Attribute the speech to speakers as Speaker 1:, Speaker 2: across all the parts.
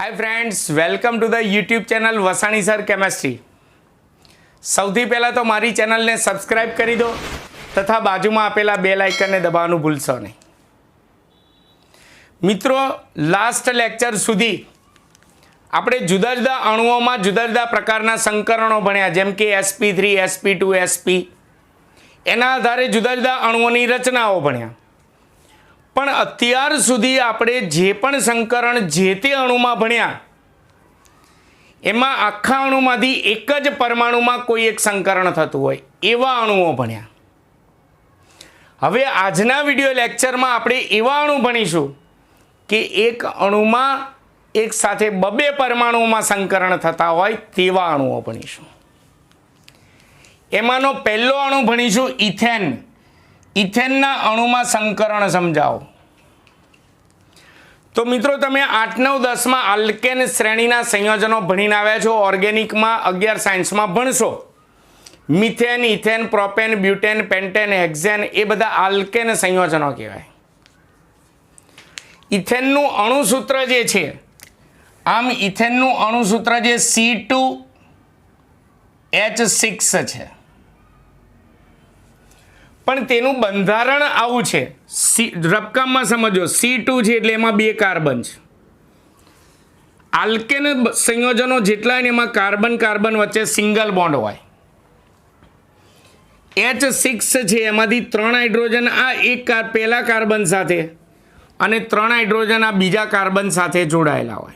Speaker 1: Hi friends, welcome to the YouTube channel Vasani sir chemistry. सौथी पहला तो मारी चैनल ने सब्सक्राइब करी दो तथा बाजू में आपेला बेल आइकन ने दबाववानुं भूलशो नहीं। मित्रों, लास्ट लेक्चर सुधी आपणे जुदा जुदा अणुओं में जुदा जुदा प्रकारना संकरणों भण्या, जेम के sp3 sp2 sp एना आधारे जुदा जुदा अणुओनी रचनाओं भण्या। पण अत्यार सुधी आपणे जे पण संकरण जे ते अणुमां भण्या एमां आखा अणुमांथी एक ज परमाणुमां कोई एक संकरण थतुं होय एवा अणुओ भण्या। हवे आजना विडियो लेक्चरमां आपणे एवा अणु भणीशुं के एक अणुमां एक साथे बबे परमाणुओमां संकरण थता होय तेवा अणुओ भणीशुं। एमांनो पहेलो अणु भणीशुं इथेन। इथेनना अणुमां संकरण समजावो। तो मित्रों, तमे 8, 9, 10 में आल्केन श्रेणीना संयोजनों भणीने आव्या छो। ऑर्गेनिक में 11 साइंस में भणशो। Methane, ethane, propane, butane, pentane, hexane ए बधा आल्केन संयोजनों कहेवाय। इथेननु अणुसूत्र जे छे, आम इथेननु अणुसूत्र जे C2H6 छे, पण तेनु बंधारण आवुं छे। रबकाम में समझो, C2 छे एटले एमां 2 कार्बन छे। आल्केन संयोजनों जेटला एमां कार्बन कार्बन वच्चे सिंगल बॉन्ड होय। H6 छे एमांथी 3 हाइड्रोजन आ एक पहला कार्बन साथे अने 3 हाइड्रोजन आ बीजा कार्बन साथे जोड़ायेला होय।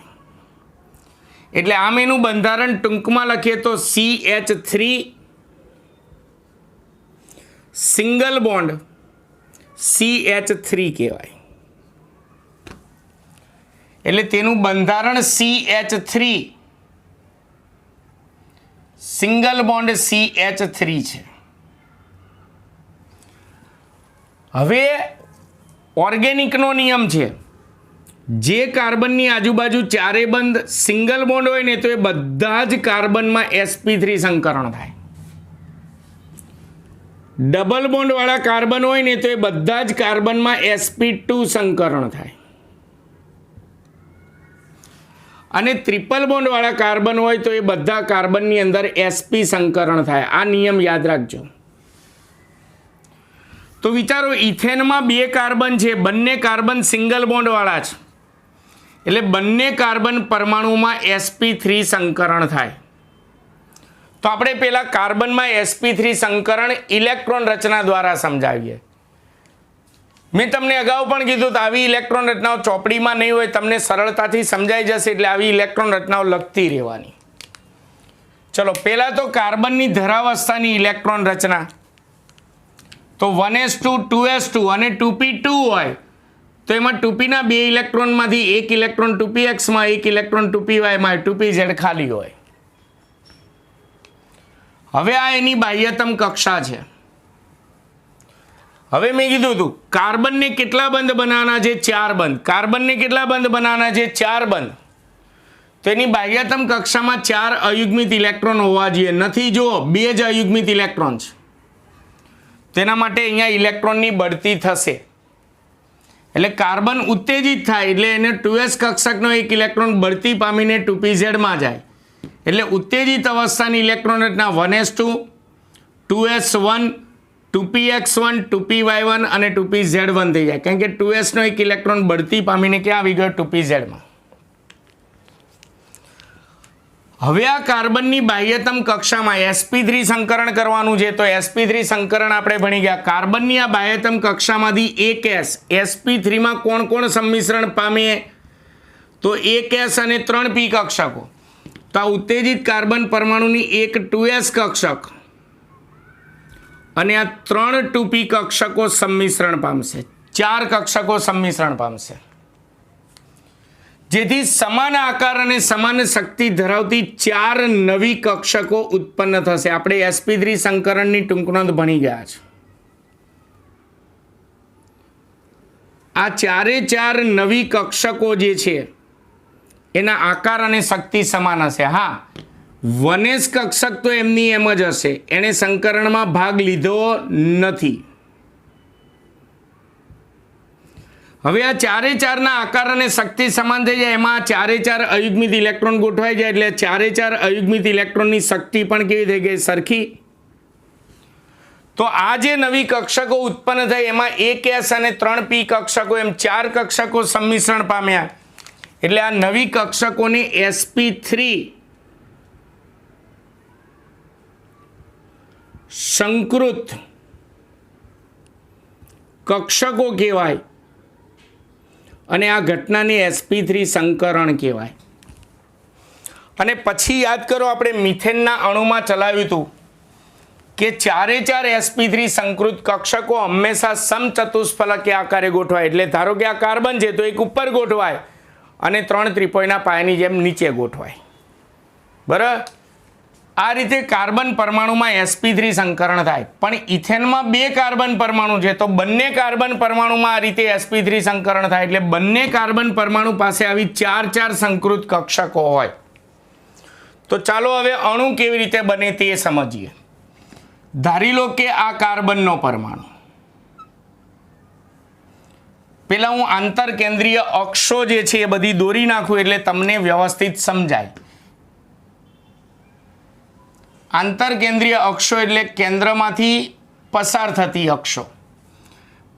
Speaker 1: एटले आम एनुं बंधारण टूंकमां लखीए तो CH3 सिंगल बॉन्ड CH3 कहेवाय। एटले तेनुं बंधारण CH3 सिंगल बॉन्ड CH3 छे। हवे ऑर्गेनिक नो नियम छे, जे कार्बन नी आजुबाजु चारे बंध सिंगल बॉन्ड होय ने तो ए बधा ज कार्बन में sp3 संकरण थाय। डबल बॉन्ड वाला कार्बन होय ने तो ए बधा ज कार्बन में sp2 संकरण थाय। अने ट्रिपल बॉन्ड वाला कार्बन होय तो ए बधा कार्बन नी अंदर sp संकरण थाय। आ नियम याद राखजो। तो विचारो, इथेन में 2 कार्बन छे, बंने कार्बन सिंगल बॉन्ड वाला छे, एटले बंने कार्बन परमाणु में sp3 संकरण थाय। तो आपणे पहला कार्बन में sp3 संकरण इलेक्ट्रॉन रचना द्वारा समझावीए। मैं तमने अगाऊ पण कीधुं तो आवी इलेक्ट्रॉन रचनाओं चोपड़ी में नहीं होय, तमने सरलताथी समझाई जशे, एटले आवी इलेक्ट्रॉन रचनाओं लखती रहेवानी। चलो, पहला तो कार्बन नी धरावस्थानी इलेक्ट्रॉन रचना तो 1s2 2s2 અને 2p2 होय तो एमां 2p ना 2 इलेक्ट्रॉन मांथी 1 इलेक्ट्रॉन 2px में, 1 इलेक्ट्रॉन 2py में, 2pz खाली होय। हवे आ एनी बाह्यतम कक्षा छे। हवे मैं कीधुं हतुं कार्बन ने केटला बंध बनाववाना छे? 4 बंध। कार्बन ने केटला बंध बनाववाना छे? 4 बंध। तो एनी बाह्यतम कक्षा में 4 अयुग्मित इलेक्ट्रॉन होवा जोईए। नथी, जो 2 ज अयुग्मित इलेक्ट्रॉन छे। तेना माटे अहींया इलेक्ट्रॉननी बढती थशे। एटले कार्बन उत्तेजित थाय एटले एने 2s कक्षकनो 1 इलेक्ट्रॉन बढती पामीने 2pz में जाय। एटले उत्तेजित अवस्थानी इलेक्ट्रॉन रचना 1s2 2s1 2px1 2py1 અને 2pz1 થઈ જાય, કારણ કે 2s નો 1 ઇલેક્ટ્રોન બઢતી પામીને ક્યાં આવી ગયો? 2pz માં। હવે આ કાર્બનની બાહ્યતમ કક્ષામાં sp3 સંકરણ કરવાનું છે। તો sp3 સંકરણ આપણે ભણી ગયા। કાર્બનની આ બાહ્યતમ કક્ષામાંથી 1s sp3 માં કોણ કોણ સંમિશ્રણ પામે? તો 1s અને 3p કક્ષકો। तो आ उत्तेजित कार्बन परमाणुनी एक 2s कक्षक અને આ 3 2p કક્ષકો સંમિશ્રણ પામશે। 4 કક્ષકો સંમિશ્રણ પામશે, જેથી સમાન આકાર અને સમાન શક્તિ ધરાવતી 4 નવી કક્ષકો ઉત્પન્ન થશે। આપણે sp3 સંકરણની ટૂંકનોંધ ભણી ગયા છે। આ 4 નવી કક્ષકો જે છે एना आकार अने शक्ति समान हशे। हाँ, 1s कक्षक तो एमनी एम ज हशे, एणे संकरण में भाग लीधो नथी। હવે આ ચારે ચારના આકાર અને શક્તિ સમાન થઈ જાય, એમાં ચારે ચાર અયુગ્મિત ઇલેક્ટ્રોન ગોઠવાઈ જાય એટલે ચારે ચાર અયુગ્મિત ઇલેક્ટ્રોનની શક્તિ પણ કેવી થઈ ગઈ? સરખી. તો આ જે નવી કક્ષકો ઉત્પન્ન થઈ એમાં 1s અને 3p કક્ષકો એમ 4 કક્ષકો સંમિશ્રણ પામ્યા એટલે આ નવી કક્ષકોને sp3 સંકૃત કક્ષકો કહેવાય અને આ ઘટનાને sp3 સંકરણ કહેવાય. અને પછી યાદ કરો આપણે મિથેનના અણુમાં ચલાવ્યું હતું કે ચારે ચાર sp3 સંકૃત કક્ષકો હંમેશા સમચતુષ્ફલકીય આકારે ગોઠવાય. એટલે ધારો કે આ કાર્બન છે તો એક ઉપર ગોઠવાય અને 3 ત્રિકોણના પાયાની જેમ નીચે ગોઠવાય. બરાબર. આ રીતે કાર્બન પરમાણુમાં sp3 સંકરણ થાય. પણ ઇથેનમાં 2 કાર્બન પરમાણુ છે તો બંને કાર્બન પરમાણુમાં આ રીતે sp3 સંકરણ થાય એટલે બંને કાર્બન પરમાણુ પાસે આવી 4 સંકૃત કક્ષકો હોય. તો ચાલો હવે અણુ કેવી રીતે બને તે સમજીએ. ધારી લો કે આ કાર્બનનો પરમાણુ, પેલા હું આંતરકેન્દ્રીય અક્ષો જે છે એ બધી દોરી નાખું એટલે તમને વ્યવસ્થિત સમજાય. આંતરકેન્દ્રીય અક્ષો એટલે કેન્દ્રમાંથી પસાર થતી અક્ષો.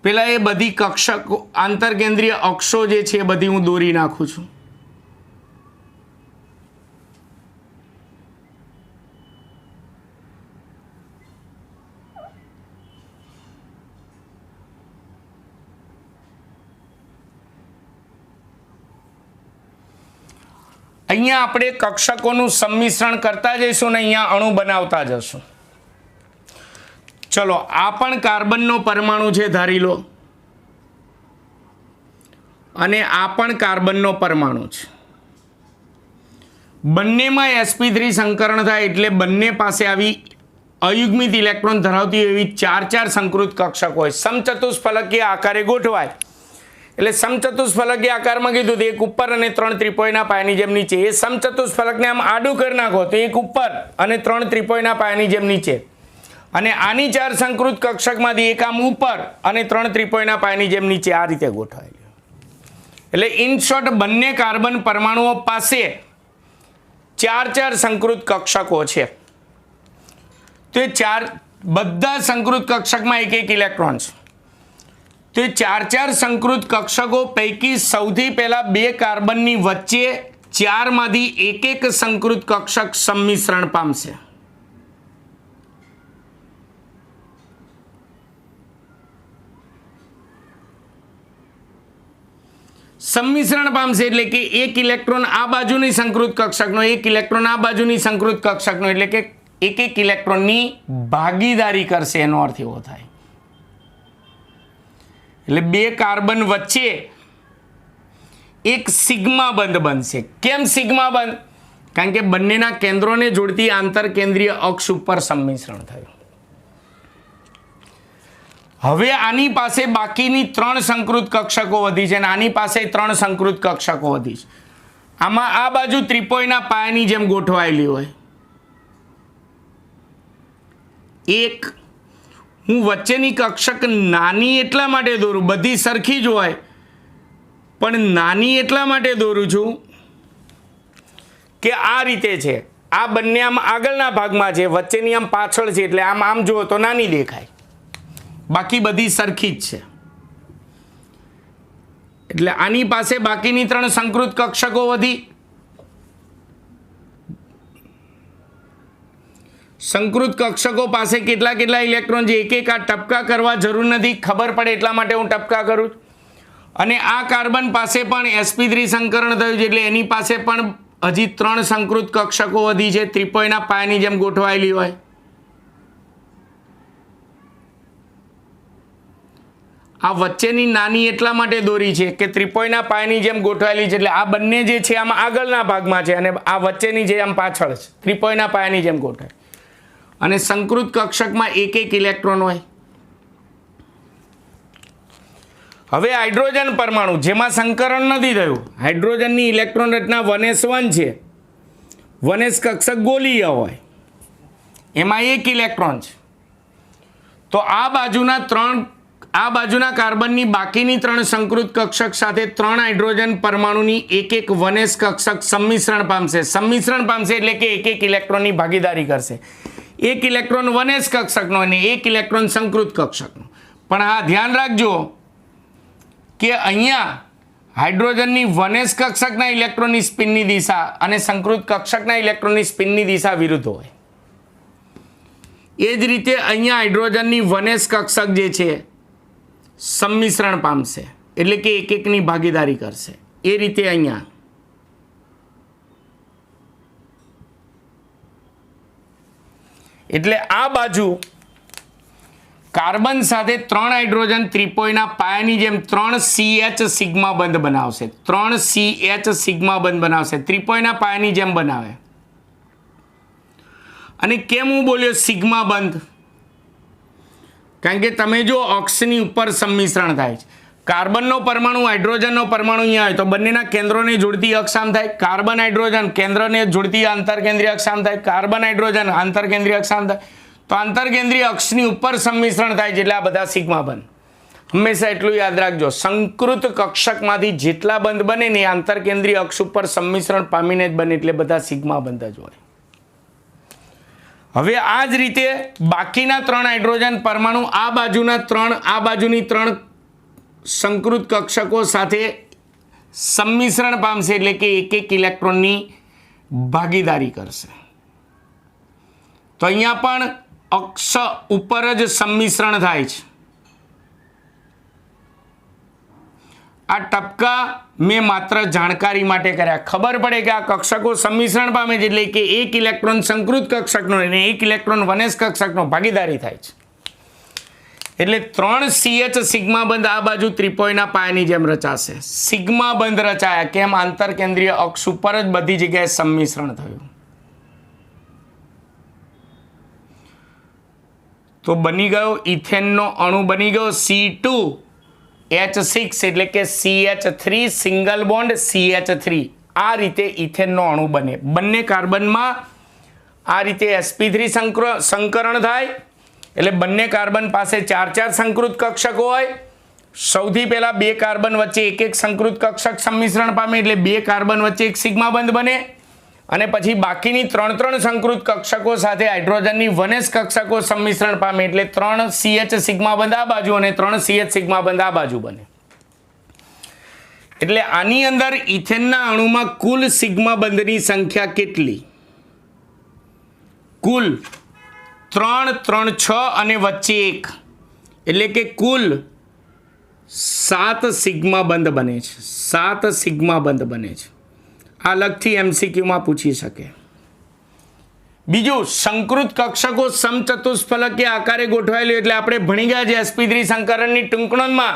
Speaker 1: પેલા એ બધી કક્ષકો આંતરકેન્દ્રીય અક્ષો જે છે એ બધી હું દોરી નાખું છું. અહીંયા આપણે કક્ષકોનું સંમિશ્રણ કરતા જઈશું ને અહીંયા અણુ બનાવતા જશું. ચલો આ પણ કાર્બનનો પરમાણુ છે ધારી લો અને આ પણ કાર્બનનો પરમાણુ છે. બંનેમાં sp3 સંકરણ થાય એટલે બંને પાસે આવી અયુગ્મિત ઇલેક્ટ્રોન ધરાવતી એવી 4 સંકૃત કક્ષક હોય. સમચતુષ્ફલકીય આકારે ગોઠવાય એટલે સમચતુષ્ફલકીય આકારમાં કીધું તો એક ઉપર અને 3 ત્રિકોણના પાયાની જેમ નીચે. એ સમચતુષ્ફલકને આમ આડું કરી નાખો તો એક ઉપર અને 3 ત્રિકોણના પાયાની જેમ નીચે. અને આની 4 સંકૃત કક્ષકમાંથી એક આમ ઉપર અને 3 ત્રિકોણના પાયાની જેમ નીચે આ રીતે ગોઠવાયેલી. એટલે ઇન શોર્ટ બંને કાર્બન પરમાણુઓ પાસે 4 સંકૃત કક્ષકો છે. તો એ બધા સંકૃત કક્ષકમાં એક ઇલેક્ટ્રોન છે. તો એ 4 સંકૃત કક્ષકો પૈકી સૌથી પહેલા 2 કાર્બનની વચ્ચે 4 માંથી એક સંકૃત કક્ષક સંમિશ્રણ પામશે. સંમિશ્રણ પામશે એટલે કે એક ઇલેક્ટ્રોન આ બાજુની સંકૃત કક્ષકનો, એક ઇલેક્ટ્રોન આ બાજુની સંકૃત કક્ષકનો, એટલે કે એક ઇલેક્ટ્રોનની ભાગીદારી કરશે. એનો અર્થ એવો થાય. એટલે 2 કાર્બન વચ્ચે એક સિગ્મા બંધ બનશે. કેમ સિગ્મા બંધ? કારણ કે બંનેના કેન્દ્રોને જોડતી આંતરકેન્દ્રીય અક્ષ ઉપર સંમિશ્રણ થયું. હવે આની પાસે બાકીની 3 સંકૃત કક્ષકો વધી છે અને આની પાસે 3 સંકૃત કક્ષકો વધી છે. આમાં આ બાજુ ત્રિકોણના પાયાની જેમ ગોઠવાયેલી હોય. એક હું વચ્ચેની કક્ષક નાની એટલા માટે દોરું, બધી સરખી જ હોય પણ નાની એટલા માટે દોરું છું કે આ રીતે છે. આ બંને આમ આગળના ભાગમાં છે, વચ્ચેની આમ પાછળ છે એટલે આમ જુઓ તો નાની દેખાય, બાકી બધી સરખી જ છે. એટલે આની પાસે બાકીની 3 સંકૃત કક્ષકો વધી. સંકૃત કક્ષકો પાસે કેટલા ઇલેક્ટ્રોન છે એક આ ટપકા કરવા જરૂર નથી, ખબર પડે એટલા માટે હું ટપકા કરું. અને આ કાર્બન પાસે પણ sp3 સંકરણ થયું છે એટલે એની પાસે પણ હજી 3 સંકૃત કક્ષકો વધી છે, ત્રિકોણના પાયાની જેમ ગોઠવાયેલી હોય. આ વચ્ચેની નાની એટલા માટે દોરી છે કે ત્રિકોણના પાયાની જેમ ગોઠવાયેલી છે એટલે આ બંને જે છે આમાં આગળના ભાગમાં છે અને આ વચ્ચેની જે આમ પાછળ છે, ત્રિકોણના પાયાની જેમ ગોઠવાય. અને સંકૃત કક્ષકમાં એક ઇલેક્ટ્રોન હોય. હવે હાઇડ્રોજન પરમાણુ જેમાં સંકરણ નથી થયું, હાઇડ્રોજનની ઇલેક્ટ્રોન રચના 1s1 છે. 1s કક્ષક ગોલીય હોય, એમાં એક ઇલેક્ટ્રોન છે. તો આ બાજુના 3 આ બાજુના કાર્બનની બાકીની 3 સંકૃત કક્ષક સાથે 3 હાઇડ્રોજન પરમાણુની એક 1s કક્ષક સંમિશ્રણ પામશે. સંમિશ્રણ પામશે એટલે કે એક ઇલેક્ટ્રોનની ભાગીદારી કરશે. 1 ઇલેક્ટ્રોન 1s કક્ષકનો અને 1 ઇલેક્ટ્રોન સંકૃત કક્ષકનો. પણ હા ધ્યાન રાખજો કે અહીંયા હાઇડ્રોજનની 1s કક્ષકના ઇલેક્ટ્રોનની સ્પિનની દિશા અને સંકૃત કક્ષકના ઇલેક્ટ્રોનની સ્પિનની દિશા વિરુદ્ધ હોય. એ જ રીતે અહીંયા હાઇડ્રોજનની 1s કક્ષક જે છે સંમિશ્રણ પામશે એટલે કે એકની ભાગીદારી કરશે. એ રીતે અહીંયા એટલે આ બાજુ કાર્બન સાથે 3 હાઇડ્રોજન ત્રિપોયના પાયાની જેમ 3CH સિગ્મા બંધ બનાવશે. 3CH સિગ્મા બંધ બનાવશે, ત્રિપોયના પાયાની જેમ બનાવે. અને કેમ હું બોલ્યો સિગ્મા બંધ? કારણ કે તમે જો અક્ષની ઉપર સંમિશ્રણ થાય છે, કાર્બનનો પરમાણુ હાઇડ્રોજનનો પરમાણુ અહીંયા હોય તો બંનેના કેન્દ્રોને જોડતી અક્ષ આમ થાય. કાર્બન હાઇડ્રોજન કેન્દ્રને જોડતી આંતરકેન્દ્રીય અક્ષ આમ થાય. કાર્બન હાઇડ્રોજન આંતરકેન્દ્રીય અક્ષ આમ થાય. તો આંતરકેન્દ્રીય અક્ષની ઉપર સંમિશ્રણ થાય છે એટલે આ બધા સિગ્મા બંધ. હંમેશા એટલું યાદ રાખજો, સંકૃત કક્ષકમાંથી જેટલા બંધ બને ને આંતરકેન્દ્રીય અક્ષ ઉપર સંમિશ્રણ પામીને જ બને એટલે બધા સિગ્મા બંધ જ હોય. હવે આ જ રીતે બાકીના 3 હાઇડ્રોજન પરમાણુ આ બાજુની 3 સંકૃત કક્ષકો સાથે સંમિશ્રણ પામશે એટલે કે એક ઇલેક્ટ્રોનની ભાગીદારી કરશે. તો અહીંયા પણ અક્ષ ઉપર જ સંમિશ્રણ થાય છે. આ ટપકા મેં માત્ર જાણકારી માટે કર્યા, ખબર પડે કે આ કક્ષકો સંમિશ્રણ પામે છે એટલે કે એક ઇલેક્ટ્રોન સંકૃત કક્ષકનો અને એક ઇલેક્ટ્રોન 1s કક્ષકનો ભાગીદારી થાય છે. એટલે 3CH સિગ્મા બંધ આ બાજુ ત્રિપોયના પાયાની જેમ રચાશે. સિગ્મા બંધ રચાયા કેમ? આંતરકેન્દ્રીય અક્ષ ઉપર જ બધી જગ્યાએ સંમિશ્રણ થયું. તો બની ગયો ઇથેનનો અણુ બની ગયો C2H6 એટલે કે CH3 સિંગલ બોન્ડ CH3. આ રીતે ઇથેનનો અણુ બને. બંને કાર્બનમાં આ રીતે sp3 સંકરણ થાય એટલે બંને કાર્બન પાસે 4 સંકૃત કક્ષકો હોય. સૌથી પહેલા 2 કાર્બન વચ્ચે એક સંકૃત કક્ષક સંમિશ્રણ પામે એટલે 2 કાર્બન વચ્ચે એક સિગ્મા બંધ બને. અને પછી બાકીની 3 સંકૃત કક્ષકો સાથે હાઇડ્રોજનની 1s કક્ષકો સંમિશ્રણ પામે એટલે 3CH સિગ્મા બંધ આ બાજુ અને 3CH સિગ્મા બંધ આ બાજુ બને. એટલે આની અંદર ઇથેનના અણુમાં કુલ સિગ્મા બંધની સંખ્યા કેટલી? કુલ 3, 3, 6 અને વચ્ચે 1 એટલે કે કુલ 7 સિગ્મા બંધ બને છે. 7 સિગ્મા બંધ બને છે. આ અલગથી MCQમાં પૂછી શકે. બીજું, સંકૃત કક્ષકો સમચતુષ્ફલકીય આકારે ગોઠવાયેલું એટલે આપણે ભણી ગયા છે sp3 સંકરણની ટૂંકણોમાં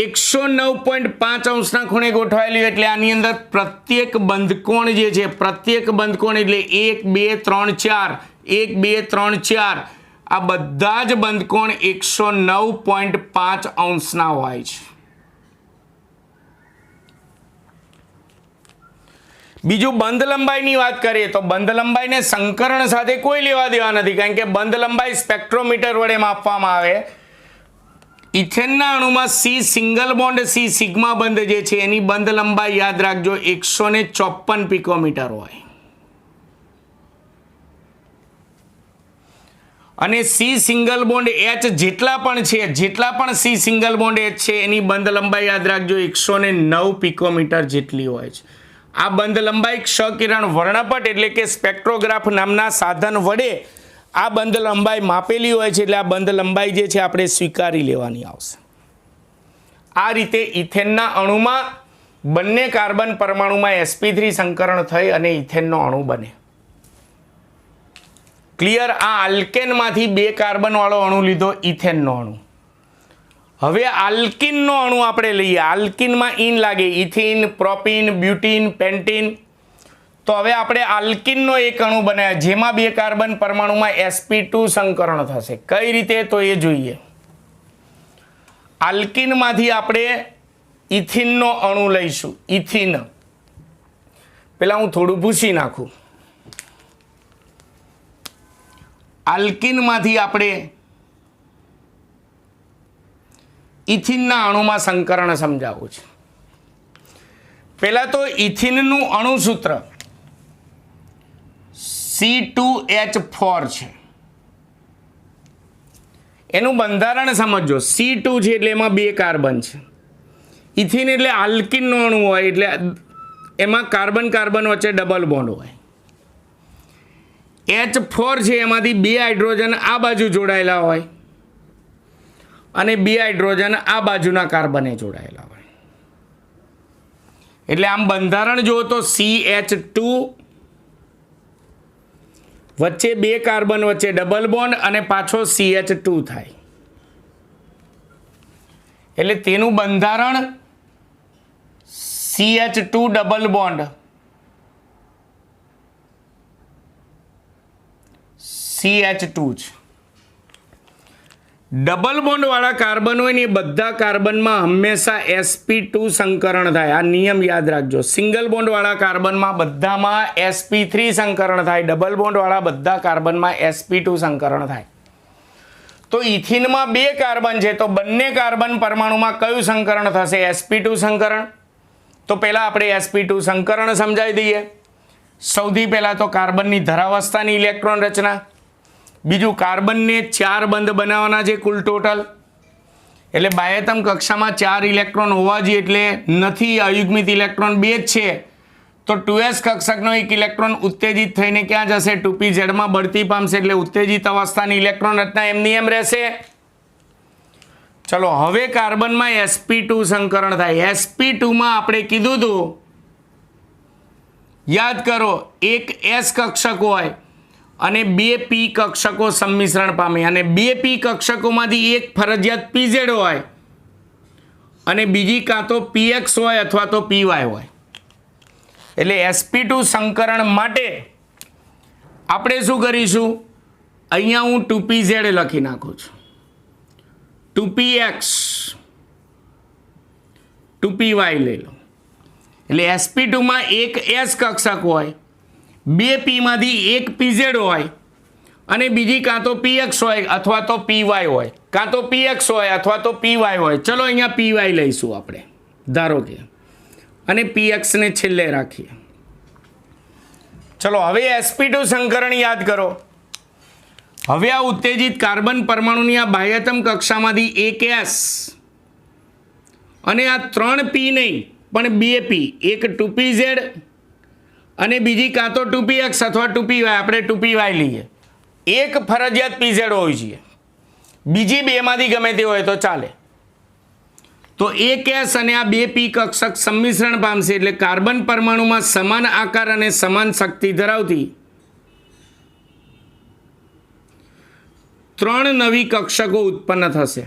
Speaker 1: 109.5 અંશના ખૂણે ગોઠવાયેલું એટલે આની અંદર પ્રત્યેક બંધકોણ જે છે, પ્રત્યેક બંધકોણ એટલે 1, 2, 3, 4 1, 2, 3, 4 આ બધા જ બંધકોણ 109.5 અંશના હોય છે. બીજું, બંધ લંબાઈની વાત કરીએ તો બંધ લંબાઈને સંકરણ સાથે કોઈ લેવા દેવા નથી કારણ કે બંધ લંબાઈ સ્પેક્ટ્રોમીટર વડે માપવામાં આવે. ઇથેનના અણુમાં C single bond C sigma બંધ જે છે એની બંધ લંબાઈ યાદ રાખજો 154 પિકોમીટર હોય. અને C સિંગલ બોન્ડ H જેટલા પણ C સિંગલ બોન્ડ H છે એની બંધ લંબાઈ યાદ રાખજો 109 પિકોમીટર જેટલી હોય છે. આ બંધ લંબાઈ ક્ષ-કિરણ વર્ણપટ એટલે કે સ્પેક્ટ્રોગ્રાફ નામના સાધન વડે આ બંધ લંબાઈ માપેલી હોય છે એટલે આ બંધ લંબાઈ જે છે આપણે સ્વીકારી લેવાની આવશે. આ રીતે ઇથેનના અણુમાં બંને કાર્બન પરમાણુમાં sp3 સંકરણ થઈ અને ઇથેનનો અણુ બને. ક્લિયર? આ આલ્કેનમાંથી 2 કાર્બન વાળો અણુ લીધો, ઇથેનનો અણુ. હવે આલ્કિનનો અણુ આપણે લઈએ. આલ્કિનમાં ઇન લાગે, ઇથિન, પ્રોપિન, બ્યુટીન, પેન્ટીન. તો હવે આપણે આલ્કિનનો એક અણુ બનાવ્યા જેમાં 2 કાર્બન પરમાણુમાં sp2 સંકરણ થશે. કઈ રીતે તો એ જોઈએ. આલ્કિનમાંથી આપણે ઇથિનનો અણુ લઈશું. ઇથિન પહેલા હું થોડું ભૂસી નાખું. આલ્કિનમાંથી આપણે ઇથિનના અણુમાં સંકરણ સમજાવું છું. પહેલા તો ઇથિનનું અણુસૂત્ર C2H4 છે. એનું બંધારણ સમજો. C2 છે એટલે એમાં 2 કાર્બન છે. ઇથિન એટલે આલ્કિનનો અણુ હોય એટલે એમાં કાર્બન કાર્બન વચ્ચે ડબલ બોન્ડ હોય. H4 છે એમાંથી 2 હાઇડ્રોજન આ બાજુ જોડાયેલા હોય અને 2 હાઇડ્રોજન આ બાજુના કાર્બને જોડાયેલા હોય. એટલે આમ બંધારણ જુઓ તો CH2 વચ્ચે 2 કાર્બન વચ્ચે ડબલ બોન્ડ અને પાછો CH2 થાય. એટલે તેનું બંધારણ CH2 ડબલ બોન્ડ CH2 છે. ડબલ બોન્ડ વાળા કાર્બન હોય ને એ બધા કાર્બનમાં હંમેશા sp2 સંકરણ થાય. આ નિયમ યાદ રાખજો. સિંગલ બોન્ડ વાળા કાર્બનમાં બધામાં sp3 સંકરણ થાય. ડબલ બોન્ડ વાળા બધા કાર્બનમાં sp2 સંકરણ થાય. તો ઇથિનમાં 2 કાર્બન છે તો બંને કાર્બન પરમાણુમાં કયું સંકરણ થશે? sp2 સંકરણ. તો પહેલા આપણે sp2 સંકરણ સમજાવી દઈએ. સૌથી પહેલા તો કાર્બનની ધરાવસ્થાની ઇલેક્ટ્રોન રચના. બીજું કાર્બનને 4 બંધ બનાવવાના છે કુલ ટોટલ. એટલે બાહ્યતમ કક્ષામાં 4 ઇલેક્ટ્રોન હોવા જોઈએ એટલે નથી, અયુગ્મિત ઇલેક્ટ્રોન 2 જ છે. તો 2s કક્ષકનો એક ઇલેક્ટ્રોન ઉત્તેજિત થઈને ક્યાં જશે? 2pz માં બઢતી પામશે એટલે ઉત્તેજિત અવસ્થાની ઇલેક્ટ્રોન રચના એમની એમ રહેશે. ચલો હવે કાર્બનમાં sp2 સંકરણ થાય. sp2 માં આપણે કીધું હતું, યાદ કરો, એક s કક્ષક હોય અને 2 p કક્ષકો સંમિશ્રણ પામે અને 2 p કક્ષકોમાંથી એક ફરજિયાત pz હોય અને બીજી કાં તો px હોય અથવા તો py હોય. એટલે sp2 સંકરણ માટે આપણે શું કરીશું? અહીંયા હું 2pz લખી નાખું છું, 2px 2py લઈ લો. એટલે sp2 માં એક s કક્ષક હોય, 2 p માંથી એક pz હોય અને બીજી કાં તો px હોય અથવા તો py હોય, કાં તો px હોય અથવા તો py હોય. ચલો અહીંયા py લઈશું આપણે ધારો કે, અને px ને છેલ્લે રાખીએ. ચલો હવે sp2 સંકરણ યાદ કરો. હવે આ ઉત્તેજિત કાર્બન પરમાણુની આ બાહ્યતમ કક્ષામાંથી એક s અને આ 3 p નહીં પણ 2 p, એક 2pz અને બીજી કાં તો 2px અથવા 2py, આપણે 2py લઈએ. એક ફરજિયાત pz હોવી જોઈએ, બીજી 2 માંથી ગમે તે હોય તો ચાલે. તો એક s અને આ 2 p કક્ષક સંમિશ્રણ પામશે એટલે કાર્બન પરમાણુમાં સમાન આકાર અને સમાન શક્તિ ધરાવતી 3 નવી કક્ષકો ઉત્પન્ન થશે.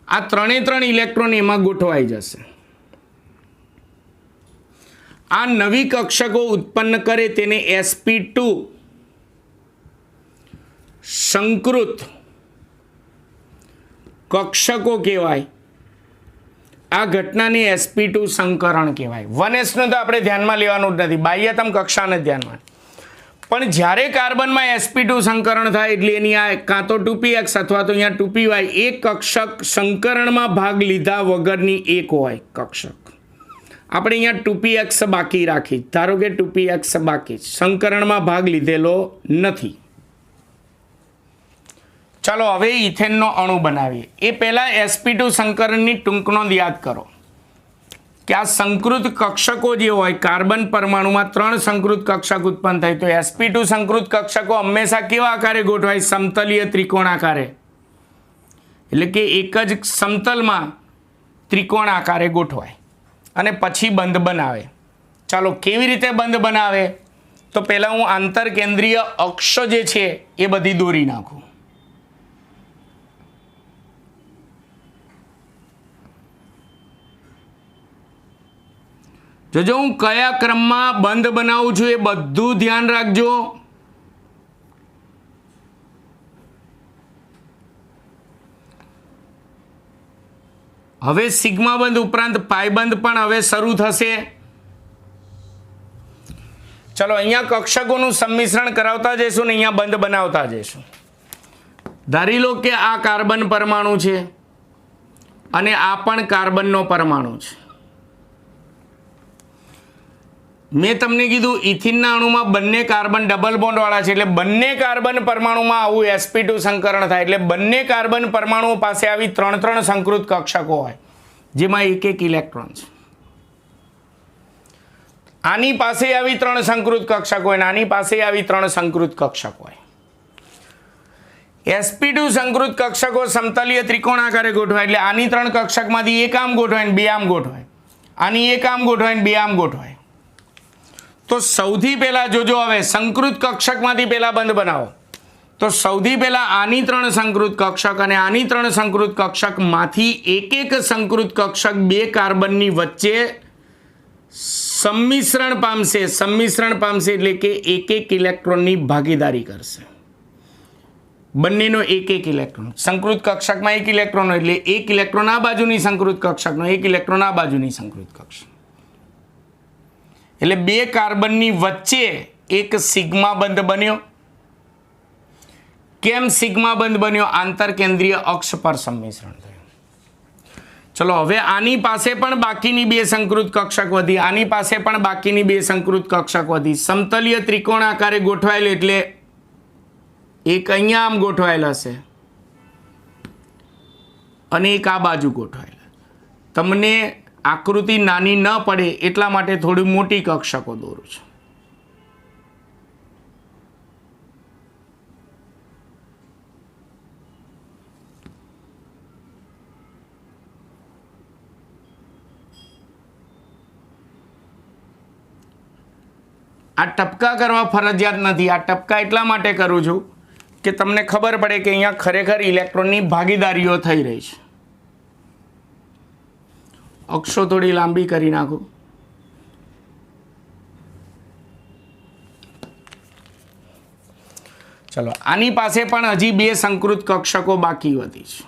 Speaker 1: આ 3 ઇલેક્ટ્રોન એમાં ગોઠવાઈ જશે. આ નવી કક્ષકો ઉત્પન્ન કરે તેને sp2 સંકૃત કક્ષકો કહેવાય. આ ઘટનાને sp2 સંકરણ કહેવાય. 1s નું તો આપણે ધ્યાનમાં લેવાનું જ નથી, બાહ્યતમ કક્ષાને ધ્યાનમાં. પણ જ્યારે કાર્બનમાં sp2 સંકરણ થાય એટલે એની આ કાં તો 2px અથવા તો અહીંયા 2py એક કક્ષક સંકરણમાં ભાગ લીધા વગરની એક હોય કક્ષક. આપણે અહીંયા 2px બાકી રાખી, ધારો કે 2px બાકી, સંકરણમાં ભાગ લીધેલો નથી. ચાલો હવે ઇથેનનો અણુ બનાવીએ. એ પહેલાં sp2 સંકરણની ટૂંક નોંધ યાદ કરો કે આ સંકૃત કક્ષકો જે હોય, કાર્બન પરમાણુમાં 3 સંકૃત કક્ષક ઉત્પન્ન થાય તો sp2 સંકૃત કક્ષકો હંમેશા કેવા આકારે ગોઠવાય? સમતલીય ત્રિકોણ આકારે. એટલે કે એક જ સમતલમાં ત્રિકોણ આકારે ગોઠવાય અને પછી બંધ બનાવે. ચાલો કેવી રીતે બંધ બનાવે? તો પહેલાં હું આંતરકેન્દ્રીય અક્ષ જે છે એ બધી દોરી નાખું. જો હું કયા ક્રમમાં બંધ બનાવું છું એ બધું ધ્યાન રાખજો. હવે સિગ્મા બંધ ઉપરાંત પાઈ બંધ પણ હવે શરૂ થશે. ચલો અહીંયા કક્ષકોનું સંમિશ્રણ કરાવતા જઈશું ને અહીંયા બંધ બનાવતા જઈશું. ધારી લો કે આ કાર્બન પરમાણુ છે, અને આ પણ કાર્બનનો પરમાણુ છે. મેં તમને કીધું ઇથિનના અણુમાં બંને કાર્બન ડબલ બોન્ડવાળા છે, એટલે બંને કાર્બન પરમાણુમાં આવું sp2 સંકરણ થાય. એટલે બંને કાર્બન પરમાણુઓ પાસે આવી 3 સંકૃત કક્ષકો હોય, જેમાં એક ઇલેક્ટ્રોન છે. આની પાસે આવી 3 સંકૃત કક્ષક હોય, આની પાસે આવી 3 સંકૃત કક્ષક હોય. sp2 સંકૃત કક્ષકો સમતલીય ત્રિકોણાકારે ગોઠવાય, એટલે આની 3 કક્ષકમાંથી એક આમ ગોઠવાય ને બે આમ ગોઠવાય, આની એક આમ ગોઠવાય ને બે આમ ગોઠવાય. તો સૌથી પહેલા જોજો, હવે સંકૃત કક્ષકમાંથી પહેલા બંધ બનાવો. તો સૌથી પહેલા આની 3 સંકૃત કક્ષક અને આની 3 સંકૃત કક્ષકમાંથી એક સંકૃત કક્ષક બે કાર્બનની વચ્ચે સંમિશ્રણ પામશે. સંમિશ્રણ પામશે એટલે કે એક ઇલેક્ટ્રોનની ભાગીદારી કરશે. બંનેનો એક ઇલેક્ટ્રોન. સંકૃત કક્ષકમાં એક ઇલેક્ટ્રોન હોય એટલે એક ઇલેક્ટ્રોન આ બાજુની સંકૃત કક્ષકનો, એક ઇલેક્ટ્રોન આ બાજુની સંકૃત કક્ષક. એટલે બે કાર્બનની વચ્ચે એક સિગ્મા બંધ બન્યો. કેમ સિગ્મા બંધ બન્યો? આંતરકેન્દ્રીય અક્ષ પર સંમિશ્રણ થયું. ચલો, હવે આની પાસે પણ બાકીની બે સંકૃત કક્ષક વધી, આની પાસે પણ બાકીની બે સંકૃત કક્ષક વધી. સમતલીય ત્રિકોણ આકારે ગોઠવાયેલ એટલે એક અહીંયા આમ ગોઠવાયેલ હશે અને એક આ બાજુ ગોઠવાયેલ. તમને આકૃતિ નાની ન પડે એટલા માટે થોડી મોટી કક્ષકો દોરું છું. આ ટપકા કરવા ફરજિયાત નથી. આ ટપકા એટલા માટે કરું છું કે તમને ખબર પડે કે અહીંયા ખરેખર ઇલેક્ટ્રોનની ભાગીદારીઓ થઈ રહી છે. અક્ષો થોડી લાંબી કરી નાખું. ચલો, આની પાસે પણ હજી બે સંકૃત કક્ષકો બાકી વધી છે.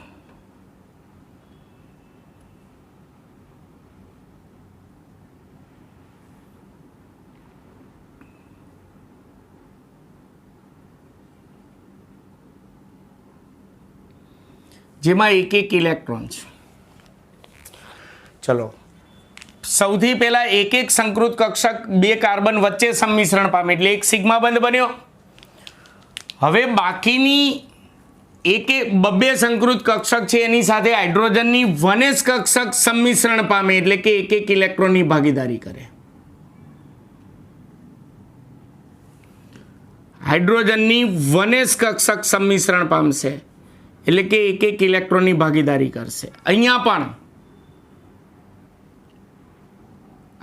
Speaker 1: જેમાં એક ઇલેક્ટ્રોન છે. ચલો, સૌથી પહેલા એક સંકૃત કક્ષક બે કાર્બન વચ્ચે સંમિશ્રણ પામે એટલે એક સિગ્મા બંધ બન્યો. હવે બાકીની બબ્બે સંકૃત કક્ષક છે એની સાથે હાઇડ્રોજનની વનેશ કક્ષક સંમિશ્રણ પામે એટલે કે એક ઇલેક્ટ્રોનની ભાગીદારી કરે. હાઇડ્રોજનની વનેશ કક્ષક સંમિશ્રણ પામશે એટલે કે એક ઇલેક્ટ્રોનની ભાગીદારી કરશે. અહીંયા પણ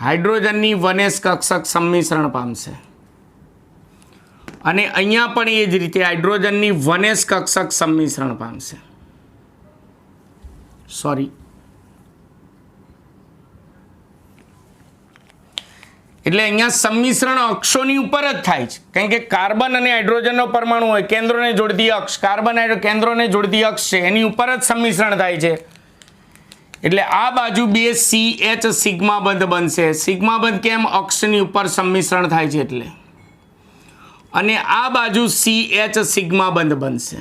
Speaker 1: હાઇડ્રોજનની વનેશ કક્ષક સંમિશ્રણ પામશે અને અહીંયા પણ એ જ રીતે હાઇડ્રોજનની વનેશ કક્ષક સંમિશ્રણ પામશે. સોરી, એટલે અહીંયા સંમિશ્રણ અક્ષોની ઉપર જ થાય છે, કારણ કે કાર્બન અને હાઇડ્રોજનનો પરમાણુ હોય, કેન્દ્રોને જોડતી અક્ષ, કાર્બન કેન્દ્રોને જોડતી અક્ષ છે એની ઉપર જ સંમિશ્રણ થાય છે. એટલે આ બાજુ બે CH સિગ્મા બંધ બનશે. સિગ્મા બંધ કેમ? અક્ષની ઉપર સંમિશ્રણ થાય છે એટલે. અને આ બાજુ CH સિગ્મા બંધ બનશે.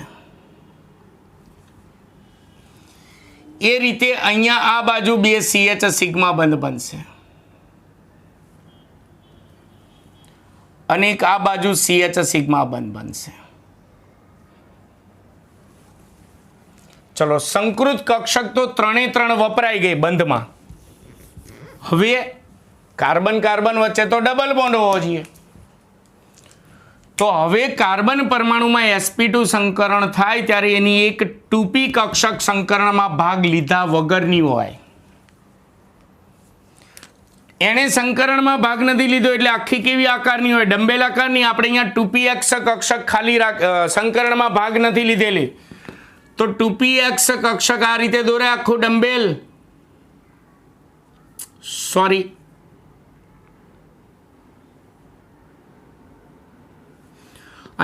Speaker 1: એ રીતે અહીંયા આ બાજુ બે CH સિગ્મા બંધ બનશે અને એક આ બાજુ CH સિગ્મા બંધ બનશે. ચલો, સંકૃત કક્ષક તો 3 વપરાઈ ગઈ બંધમાં. હવે કાર્બન વચ્ચે તો ડબલ બોન્ડ હોવો જોઈએ. તો હવે કાર્બન પરમાણુમાં sp2 સંકરણ થાય ત્યારે એની એક 2p કક્ષક સંકરણમાં ભાગ લીધા વગરની હોય. એણે સંકરણમાં ભાગ નથી લીધો એટલે આખી કેવી આકારની હોય? ડંબેલ આકારની. આપણે અહીંયા 2px કક્ષક ખાલી સંકરણમાં ભાગ નથી લીધેલી, તો 2px કક્ષક આ રીતે દોરે આખું ડંબેલ. સોરી,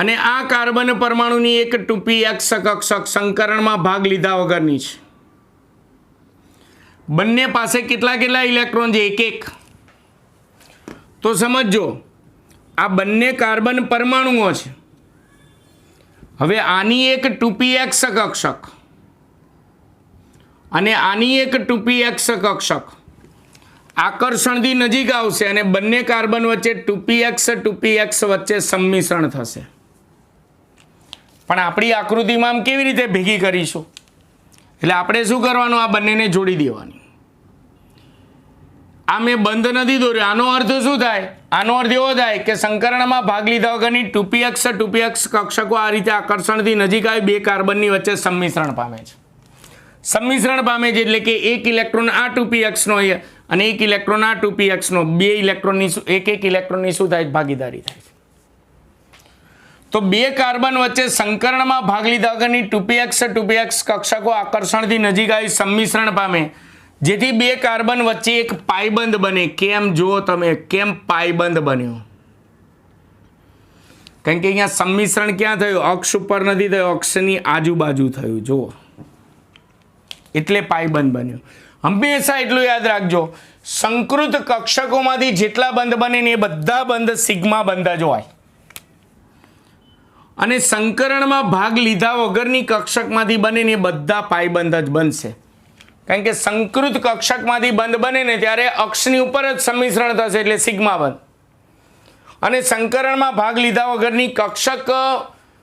Speaker 1: અને આ કાર્બન પરમાણુની એક 2px કક્ષક સંકરણમાં ભાગ લીધા વગરની છે. બંને પાસે કેટલા ઇલેક્ટ્રોન છે? એક. તો સમજો, આ બંને કાર્બન પરમાણુઓ છે. હવે આની એક 2px કક્ષક અને આની એક 2px કક્ષક આકર્ષણથી નજીક આવશે અને બંને કાર્બન વચ્ચે 2px વચ્ચે સંમિશ્રણ થશે. પણ આપણી આકૃતિમાં આમ કેવી રીતે ભેગી કરીશું? એટલે આપણે શું કરવાનું? આ બંનેને જોડી દેવાની. આ મેં બંધ નથી દોર્યો. આનો અર્થ શું થાય? આનો અર્થ એવો થાય કે સંકરણમાં ભાગ લીધા વગરની 2px કક્ષકો આ રીતે આકર્ષણથી નજીક આવી બે કાર્બનની વચ્ચે સંમિશ્રણ પામે છે. સંમિશ્રણ પામે છે એટલે કે એક ઇલેક્ટ્રોન આ 2px નો અને એક ઇલેક્ટ્રોન આ 2px નો, બે ઇલેક્ટ્રોનની એક ઇલેક્ટ્રોનની શું થાય? ભાગીદારી થાય છે. તો બે કાર્બન વચ્ચે સંકરણમાં ભાગ લીધા વગરની 2px કક્ષકો આકર્ષણથી નજીક આવી સંમિશ્રણ પામે, જેથી બે કાર્બન વચ્ચે એક પાયબંધ બને. કેમ? જુઓ તમે, કેમ પાયબંધ બન્યો? કારણ કે અહીંયા સંમિશ્રણ ક્યાં થયું? અક્ષ ઉપર નથી થયું, અક્ષની આજુબાજુ થયું. જુઓ, એટલે પાયબંધ બન્યો. હંમેશા એટલું યાદ રાખજો, સંકૃત કક્ષકોમાંથી જેટલા બંધ બને ને એ બધા બંધ સિગ્મા બંધ જ હોય. અને સંકરણમાં ભાગ લીધા વગરની કક્ષકમાંથી બને ને એ બધા પાયબંધ જ બનશે. કારણ કે સંકૃત કક્ષકમાંથી બંધ બને ને ત્યારે અક્ષની ઉપર જ સંમિશ્રણ થશે એટલે સિગ્મા બંધ. અને સંકરણમાં ભાગ લીધા વગરની કક્ષક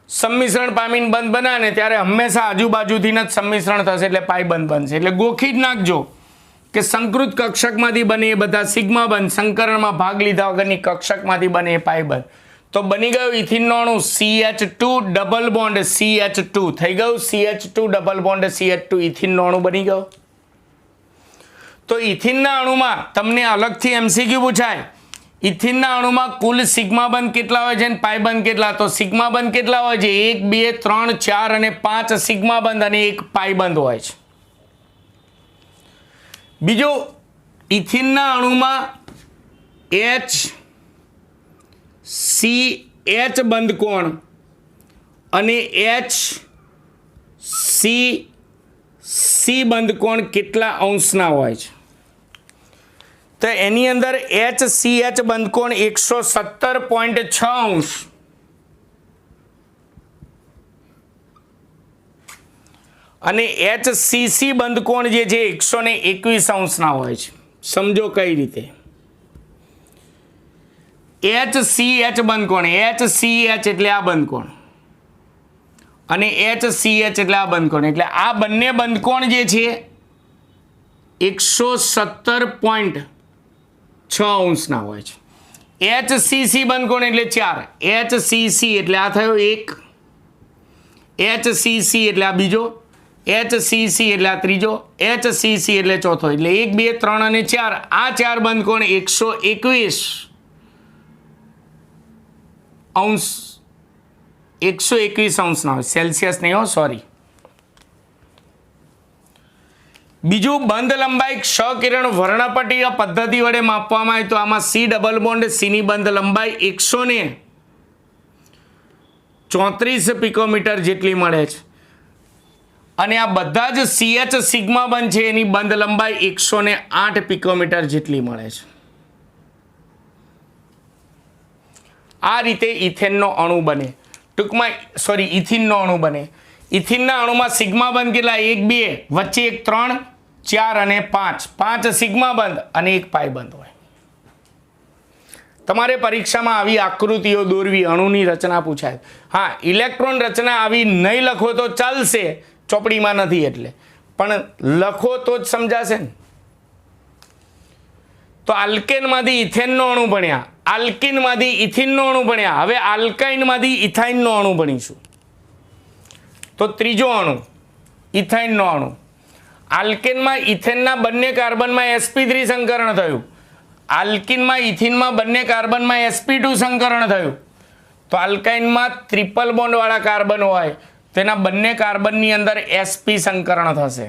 Speaker 1: સંમિશ્રણ પામીને બંધ બનાવે ત્યારે હંમેશા આજુબાજુથી જ સંમિશ્રણ થશે એટલે પાયબંધ બનશે. એટલે ગોખી જ નાખજો કે સંકૃત કક્ષકમાંથી બને એ બધા સિગ્મા બંધ, સંકરણમાં ભાગ લીધા વગરની કક્ષકમાંથી બને એ પાયબંધ. તો બની ગયું ઇથિનનો અણુ CH2 ડબલ બોન્ડ CH2 થઈ ગયું. CH2 ડબલ બોન્ડ CH2 ઇથિનનો અણુ બની ગયો. તો ઇથિનના અણુમાં તમને અલગથી MCQ પૂછાય, ઇથિનના અણુમાં કુલ સિગ્મા બંધ કેટલા હોય છે અને પાયબંધ કેટલા? તો સિગ્મા બંધ કેટલા હોય છે? 1 2 3 4 અને 5 સિગ્મા બંધ અને 1 પાયબંધ હોય છે. બીજું, ઇથિનના અણુમાં HCH બંધ કોણ અને HCC બંધ કોણ કેટલા અંશના હોય છે? તો એની અંદર HCH બંધ કોણ 117.6 અંશ અને HCC બંધ કોણ જે છે 121 અંશના હોય છે. સમજો કઈ રીતે? HCH બંધ કોણ, HCH એટલે આ બંધ કોણ અને HCH એટલે આ બંધ કોણ, એટલે આ બંને બંધ કોણ જે છે 117.6 અંશના હોય છે. HCC બંધ કોણ એટલે 4, HCC એટલે આ થયો 1, HCC એટલે આ બીજો, HCC એટલે આ ત્રીજો, HCC એટલે ચોથો. એટલે 1 2 3 અને 4 આ ચાર બંધ કોણ 121 અંશ, 121 અંશના હોય. સેલ્સિયસ નહીં હો, સોરી. બીજું, બંધ લંબાઈ ક્ષ-કિરણ વર્ણપટીય પદ્ધતિ વડે માપવામાં આવે તો આમાં C ડબલ બોન્ડ Cની બંધ લંબાઈ 134 પિકોમીટર જેટલી મળે છે અને આ બધા જ CH સિગ્મા બંધ છે એની બંધ લંબાઈ 108 પિકોમીટર જેટલી મળે છે. આ રીતે ઇથેનનો અણુ બને. ટૂંકમાં સોરી ઇથિનનો અણુ બને. ઇથિનના અણુમાં સિગ્મા બંધ કેટલા? 1 2 વચ્ચે 1 3 4 અને 5 સિગ્મા બંધ અને 1 પાય બંધ હોય. તમારે પરીક્ષામાં આવી આકૃતિઓ દોરવી, અણુની રચના પૂછાય. હા, ઇલેક્ટ્રોન રચના આવી નહીં લખો તો ચાલશે, ચોપડીમાં નથી એટલે, પણ લખો તો જ સમજાશે ને. તો આલ્કેનમાંથી ઇથેનનો અણુ ભણ્યા, આલ્કિનમાંથી ઇથિનનો અણુ ભણ્યા. હવે આલ્કાઇનમાંથી ઇથાઇનનો અણુ ભણીશું. તો ત્રીજો અણુ ઇથાઇનનો અણુ. આલ્કેનમાં ઇથેનના બંને કાર્બનમાં sp3 સંકરણ થયું, આલ્કિનમાં ઇથિનમાં બંને કાર્બનમાં sp2 સંકરણ થયું. તો આલ્કાઇનમાં ટ્રિપલ બોન્ડ વાળા કાર્બન હોય તેના બંને કાર્બનની અંદર sp સંકરણ થશે.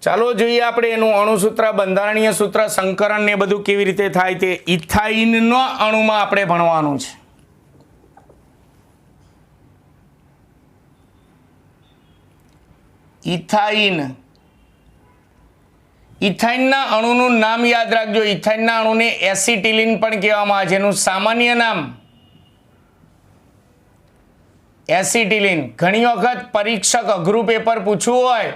Speaker 1: ચાલો જોઈએ આપણે એનું અણુસૂત્ર, બંધારણીય સૂત્ર, સંકરણ ને બધું કેવી રીતે થાય તે ઇથાઇનનો અણુમાં આપણે ભણવાનું છે. ઇથાઇન, ઇથાઇનના અણુનું નામ યાદ રાખજો. ઇથાઇનના અણુને એસિટિલિન પણ કહેવામાં આવે છે. એનું સામાન્ય નામ એસિટિલિન. ઘણી વખત પરીક્ષક અઘરું પેપર પૂછવું હોય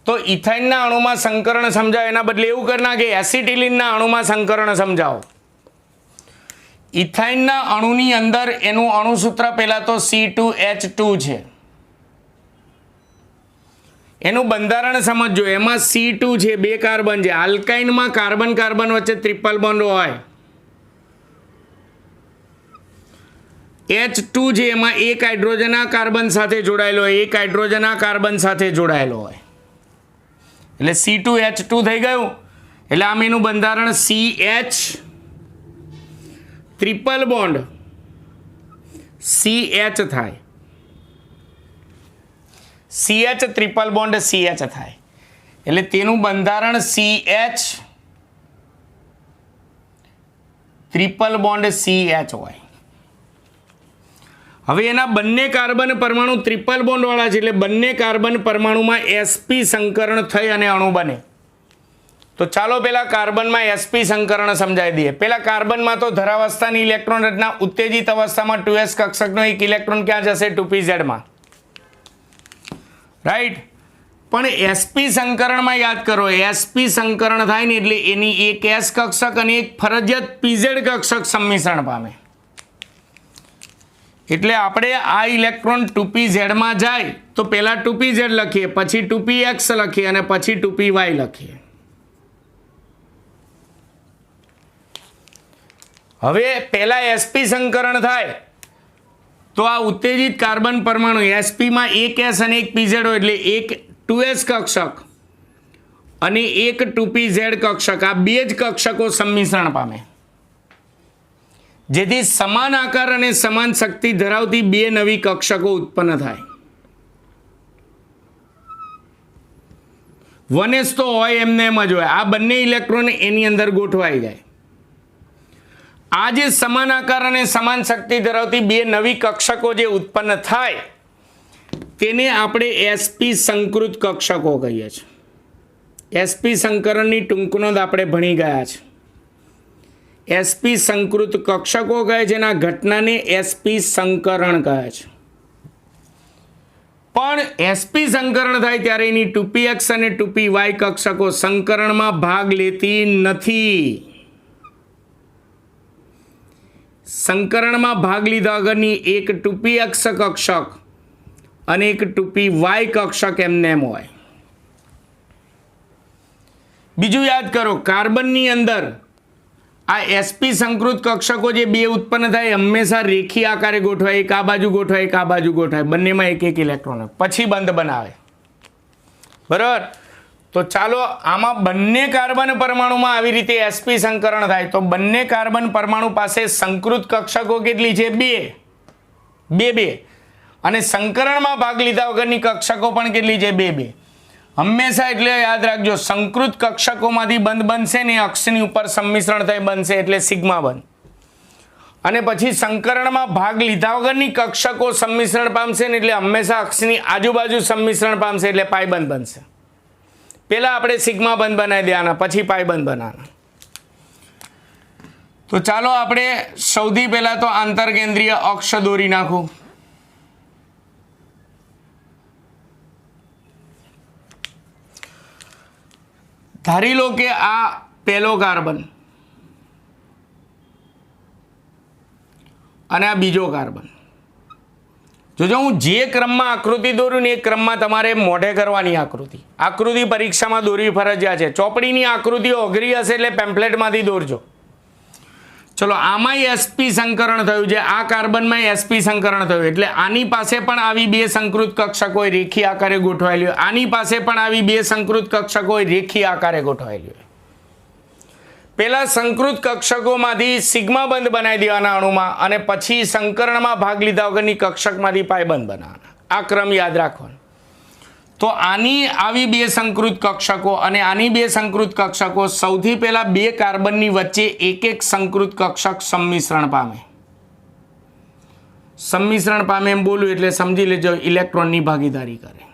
Speaker 1: તો ઇથાઇનના અણુમાં સંકરણ સમજાવો, એના બદલે એવું કરી નાખે એસિટિલિનના અણુમાં સંકરણ સમજાવો. ઇથાઇનના અણુની અંદર એનું અણુસૂત્ર પહેલા તો C2H2 છે. એનું બંધારણ સમજજો. એમાં C2 છે, 2 કાર્બન છે. આલ્કાઇનમાં કાર્બન કાર્બન વચ્ચે ટ્રિપલ બોન્ડ હોય. H2 છે, એમાં એક હાઇડ્રોજન આ કાર્બન સાથે જોડાયેલો હોય, એક હાઇડ્રોજન આ કાર્બન સાથે જોડાયેલો હોય, એટલે C2H2 થઈ ગયું. એટલે આમ એનું બંધારણ CH ટ્રિપલ બોન્ડ CH થાય. CH ટ્રિપલ બોન્ડ CH થાય. એટલે તેનું બંધારણ CH ટ્રિપલ બોન્ડ CH હોય. હવે એના બંને કાર્બન પરમાણુ ટ્રિપલ બોન્ડ વાળા છે, એટલે બંને કાર્બન પરમાણુમાં sp સંકરણ થઈ અને અણુ બને. તો ચાલો પેલા કાર્બનમાં sp સંકરણ સમજાવી દઈએ. પેલા કાર્બનમાં તો ધરાવસ્થાની ઇલેક્ટ્રોન રચના, ઉત્તેજિત અવસ્થામાં 2s કક્ષકનો એક ઇલેક્ટ્રોન ક્યાં જશે? 2pz માં, રાઈટ. પણ sp સંકરણમાં યાદ કરો, sp સંકરણ થાય ને એટલે એની એક s કક્ષક અને એક ફરજિયાત pz કક્ષક સંમિશ્રણ પામે. એટલે આપણે આ ઇલેક્ટ્રોન 2pz માં જાય તો પહેલા 2pz લખીએ, પછી 2px લખીએ અને પછી 2py લખીએ. હવે પહેલા sp સંકરણ થાય તો આ ઉત્તેજિત કાર્બન પરમાણુ sp માં એક s અને એક pz હોય, એટલે એક 2s કક્ષક અને એક 2pz કક્ષક, આ બે જ કક્ષકો સંમિશ્રણ પામે, જેથી સમાન આકાર અને સમાન શક્તિ ધરાવતી બે નવી કક્ષકો ઉત્પન્ન થાય. 1s તો હોય એમને એમ જ હોય, આ બંને ઇલેક્ટ્રોન એની અંદર ગોઠવાઈ જાય. આ જે સમાન આકાર અને સમાન શક્તિ ધરાવતી બે નવી કક્ષકો જે ઉત્પન્ન થાય તેને આપણે sp સંકૃત કક્ષકો કહીએ છીએ. sp સંકરણની ટૂંકનોંધ આપણે ભણી ગયા છે. sp સંકૃત કક્ષકો કહે છે, એના ઘટનાને sp સંકરણ કહે છે. પણ sp સંકરણ થાય ત્યારે એની 2px અને 2py કક્ષકો સંકરણમાં ભાગ લેતી નથી. સંકરણમાં ભાગ લીધા વગરની એક 2px કક્ષક અને એક 2py કક્ષક એમને એમ હોય. બીજું યાદ કરો, કાર્બનની અંદર આ sp સંકૃત કક્ષકો જે બે ઉત્પન્ન થાય હંમેશા રેખી આકારે ગોઠવાય, એક આ બાજુ ગોઠવાય, એક આ બાજુ ગોઠવાય, બંનેમાં એક એક ઇલેક્ટ્રોન પછી બંધ બનાવે, બરાબર. તો ચાલો આમાં બંને કાર્બન પરમાણુમાં આવી રીતે sp સંકરણ થાય તો બંને કાર્બન પરમાણુ પાસે સંકૃત કક્ષકો કેટલી છે? 2 અને સંકરણમાં ભાગ લીધા વગરની કક્ષકો પણ કેટલી છે? 2. હંમેશા એટલે યાદ રાખજો, સંકૃત કક્ષકોમાંથી બંધ બનશે ને અક્ષની ઉપર સંમિશ્રણ થઈ બનશે એટલે સિગ્મા બંધ, અને પછી સંકરણમાં ભાગ લીધા વગરની કક્ષકો સંમિશ્રણ પામશે ને એટલે હંમેશા અક્ષની આજુબાજુ સંમિશ્રણ પામશે એટલે પાઈ બંધ બનશે. પહેલા આપણે સિગ્મા બંધ બનાવી દેવાના, પછી પાઈ બંધ બનાવવાના. તો ચાલો આપણે સૌથી પહેલા તો આંતરકેન્દ્રીય અક્ષ દોરી નાખું. ધારી લો કે આ પહેલો કાર્બન અને આ બીજો કાર્બન. જો હું જે ક્રમમાં આકૃતિ દોરું ને એ ક્રમમાં તમારે મોઢે કરવાની આકૃતિ પરીક્ષામાં દોરવી ફરજિયાત છે. ચોપડીની આકૃતિઓ અઘરી હશે એટલે પેમ્પલેટમાંથી દોરજો. ચલો આમાંય sp સંકરણ થયું છે, આ કાર્બનમાં sp સંકરણ થયું એટલે આની પાસે પણ આવી બે સંકૃત કક્ષકો રેખી આકારે ગોઠવાયેલી હોય, આની પાસે પણ આવી બે સંકૃત કક્ષકો રેખી આકારે ગોઠવાયેલી હોય. પહેલા સંકૃત કક્ષકોમાંથી સિગ્મા બંધ બનાવી દેવાના અણુમાં અને પછી સંકરણમાં ભાગ લીધા વગરની કક્ષકમાંથી પાઈ બંધ બનાવવાના. આ ક્રમ યાદ રાખવાનો. તો આની આવી બે સંકૃત કક્ષકો અને આની બે સંકૃત કક્ષકો સૌથી પહેલા બે કાર્બનની વચ્ચે એક એક સંકૃત કક્ષક સંમિશ્રણ પામે. સંમિશ્રણ પામે એમ બોલું એટલે સમજી લેજો ઇલેક્ટ્રોનની ભાગીદારી કરે.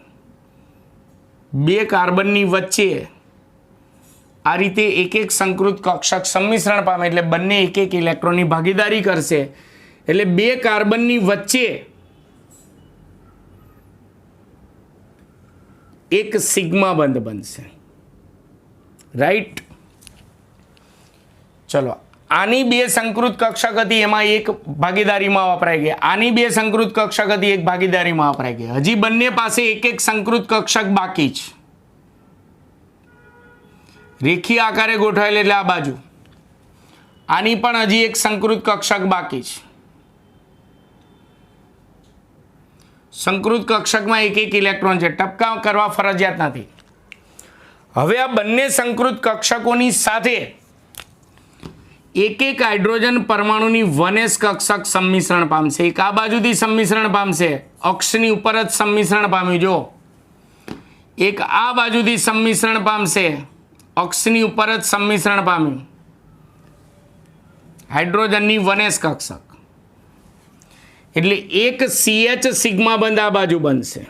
Speaker 1: બે કાર્બનની વચ્ચે આ રીતે એક એક સંકૃત કક્ષક સંમિશ્રણ પામે એટલે બંને એક એક ઇલેક્ટ્રોનની ભાગીદારી કરશે. એટલે બે કાર્બનની વચ્ચે એક સિગ્મા બંધ બનશે, રાઈટ. ચલો, આની બે સંકૃત કક્ષક હતી, એમાં એક ભાગીદારીમાં વપરાઈ ગઈ. આની બે સંકૃત કક્ષક હતી, એક ભાગીદારીમાં વપરાઈ ગઈ. હજી બંને પાસે એક એક સંકૃત કક્ષક બાકી છે. રેખીય આકારે ગોઠવાયેલ એટલે આ બાજુ. આની પણ હજી એક સંકૃત કક્ષક બાકી છે. સંકૃત કક્ષકમાં એક એક ઇલેક્ટ્રોન છે, ટપકા કરવા ફરજિયાત નથી. હવે આ બંને સંકૃત કક્ષકોની સાથે એક એક હાઇડ્રોજન પરમાણુની 1s કક્ષક સંમિશ્રણ પામશે. એક આ બાજુથી સંમિશ્રણ પામશે, અક્ષની ઉપર જ સંમિશ્રણ પામ્યું. જો એક આ બાજુથી સંમિશ્રણ પામશે, અક્ષની ઉપર જ સંમિશ્રણ પામ્યું, હાઇડ્રોજનની 1s કક્ષક. એટલે એક CH સિગ્મા બંધ આ બાજુ બનશે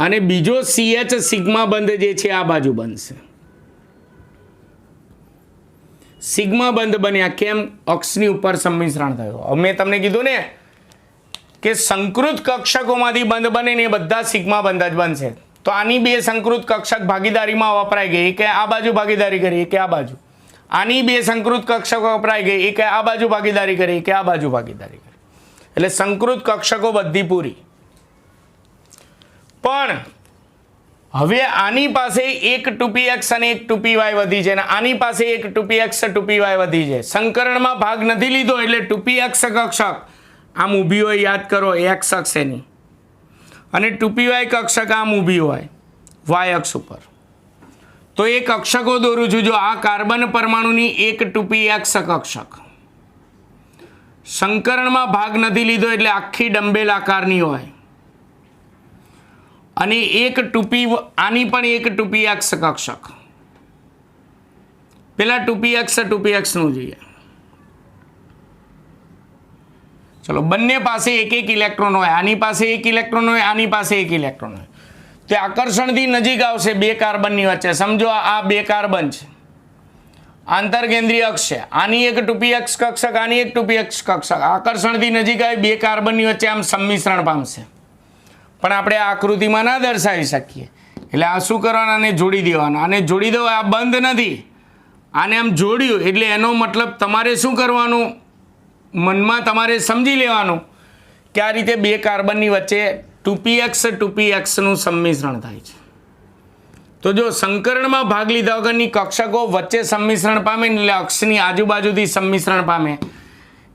Speaker 1: અને બીજો CH સિગ્મા બંધ જે છે આ બાજુ બનશે. સિગ્મા બંધ બન્યા કેમ? અક્ષની ઉપર સંમિશ્રણ થયું. મેં તમને કીધું ને કે સંકૃત કક્ષકોમાંથી બંધ બને ને એ બધા સિગ્મા બંધ જ બનશે. તો આની બે સંકૃત કક્ષક ભાગીદારીમાં વપરાઈ ગઈ, કે આ બાજુ ભાગીદારી કરી, કે આ બાજુ. આની બે સંકૃત કક્ષકો વપરાઈ ગઈ, કે આ બાજુ ભાગીદારી કરી, કે આ બાજુ ભાગીદારી કરી. એટલે સંકૃત કક્ષકો બધી પૂરી. પણ હવે આની પાસે એક 2px અને એક 2py વધી છે, અને આની પાસે એક 2px 2py વધી છે. સંકરણમાં ભાગ નથી લીધો એટલે 2px કક્ષક આમ ઊભી હોય, યાદ કરો, x અક્ષ એની, અને 2py કક્ષક આમ ઊભી હોય y અક્ષ ઉપર. તો એ કક્ષકો દોરું છું. જો આ કાર્બન પરમાણુની એક 2px કક્ષક સંકરણમાં ભાગ નથી લીધો એટલે આખી ડંબેલ આકારની હોય, અને એક 2p આની પણ એક 2px કક્ષક. પેલા 2px નું જોઈએ. ચલો, બંને પાસે એક એક ઇલેક્ટ્રોન હોય, આની પાસે એક ઇલેક્ટ્રોન હોય, આની પાસે એક ઇલેક્ટ્રોન હોય. તે આકર્ષણથી નજીક આવશે બે કાર્બનની વચ્ચે. સમજો આ બે કાર્બન છે, આંતરકેન્દ્રીય અક્ષ છે. આની એક 2px કક્ષક, આની એક 2px કક્ષક. આકર્ષણથી નજીક આવી બે કાર્બનની વચ્ચે આમ સંમિશ્રણ પામશે. પણ આપણે આ આકૃતિમાં ના દર્શાવી શકીએ એટલે આ શું કરવાના, આને જોડી દેવાના. આને જોડી દો, આ બંધ નથી, આને આમ જોડ્યું એટલે એનો મતલબ તમારે શું કરવાનું, મનમાં તમારે સમજી લેવાનું કે આ રીતે બે કાર્બનની વચ્ચે 2px નું સંમિશ્રણ થાય છે. તો જો સંકરણમાં ભાગ લીધા વગરની કક્ષકો વચ્ચે સંમિશ્રણ પામે એટલે અક્ષની આજુબાજુથી સંમિશ્રણ પામે,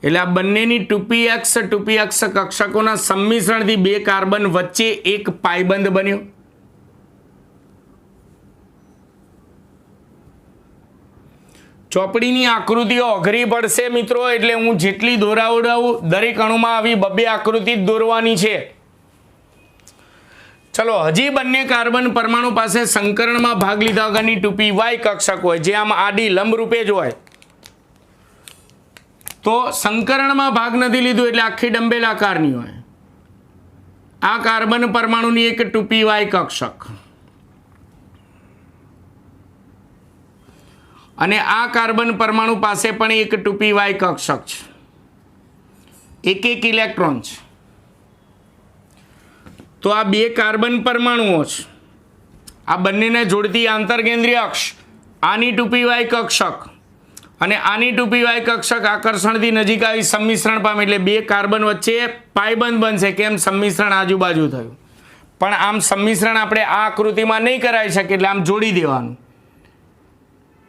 Speaker 1: એટલે આ બંનેની 2px કક્ષકોના સંમિશ્રણથી બે કાર્બન વચ્ચે એક પાયબંધ બન્યો. ચોપડીની આકૃતિઓ અઘરી પડશે મિત્રો, એટલે હું જેટલી દોરાવડાવું દરેક અણુમાં આવી બબ્બે આકૃતિ જ દોરવાની છે. ચલો, હજી બંને કાર્બન પરમાણુ પાસે સંકરણમાં ભાગ લીધા વગરની 2py કક્ષક હોય, જે આમ આડી લંબ રૂપે જ હોય. તો સંકરણમાં ભાગ નથી લીધો એટલે આખી ડંબેલ આકારની હોય. આ કાર્બન પરમાણુની એક 2py કક્ષક અને આ કાર્બન પરમાણુ પાસે પણ એક 2py કક્ષક છે, એક એક ઇલેક્ટ્રોન છે. તો આ બે કાર્બન પરમાણુઓ છે, આ બંનેને જોડતી આંતરકેન્દ્રીય અક્ષ, આની 2py કક્ષક અને આની 2py કક્ષક આકર્ષણથી નજીક આવી સંમિશ્રણ પામે એટલે બે કાર્બન વચ્ચે પાયબંધ બનશે. કેમ? સંમિશ્રણ આજુબાજુ થયું. પણ આમ સંમિશ્રણ આપણે આ આકૃતિમાં નહીં કરાવી શકીએ એટલે આમ જોડી દેવાનું.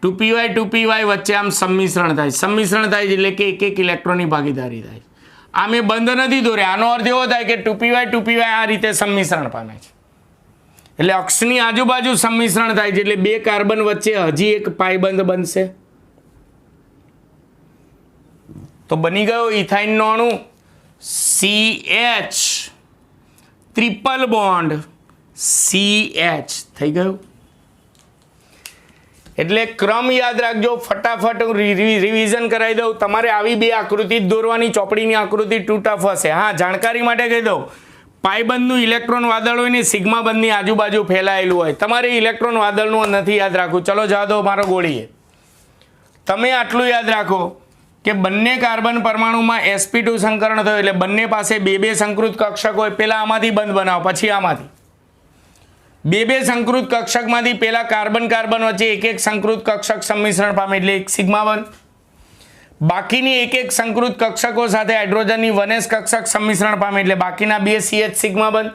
Speaker 1: 2py વચ્ચે આમ સંમિશ્રણ થાય. સંમિશ્રણ થાય એટલે કે એક એક ઇલેક્ટ્રોનની ભાગીદારી થાય. આ મેં બંધ નથી દોર્યા. આનો અર્થ એવો થાય કે 2py આ રીતે સંમિશ્રણ પામે છે એટલે અક્ષની આજુબાજુ સંમિશ્રણ થાય છે એટલે બે કાર્બન વચ્ચે હજી એક પાયબંધ બનશે. તો બની ગયો ઇથાઇનનો અણુ CH ટ્રિપલ બોન્ડ CH થઈ ગયું. એટલે ક્રમ યાદ રાખજો, ફટાફટ રિવિઝન કરાવી દઉં. તમારે આવી બે આકૃતિ જ દોરવાની. ચોપડીની આકૃતિ ટુ ટફ હશે. હા, જાણકારી માટે કહી દઉં, પાયબંધનું ઇલેક્ટ્રોન વાદળ હોય ને સિગ્મા બંધની આજુબાજુ ફેલાયેલું હોય. તમારે ઇલેક્ટ્રોન વાદળનું નથી યાદ રાખવું. ચલો જા દો મારો ગોળીએ. તમે આટલું યાદ રાખો કે બંને કાર્બન પરમાણુમાં sp2 સંકરણ થયું એટલે બંને પાસે બે સંકૃત કક્ષક હોય. પહેલા આમાંથી બંધ બનાવો, પછી આમાંથી બે સંકૃત કક્ષકમાંથી પહેલા કાર્બન વચ્ચે એક સંકૃત કક્ષક સંમિશ્રણ પામે એટલે એક સિગ્મા બંધ. બાકીની એક સંકૃત કક્ષકો સાથે હાઇડ્રોજનની 1s કક્ષક સંમિશ્રણ પામે એટલે બાકીના 2 CH સિગ્મા બંધ.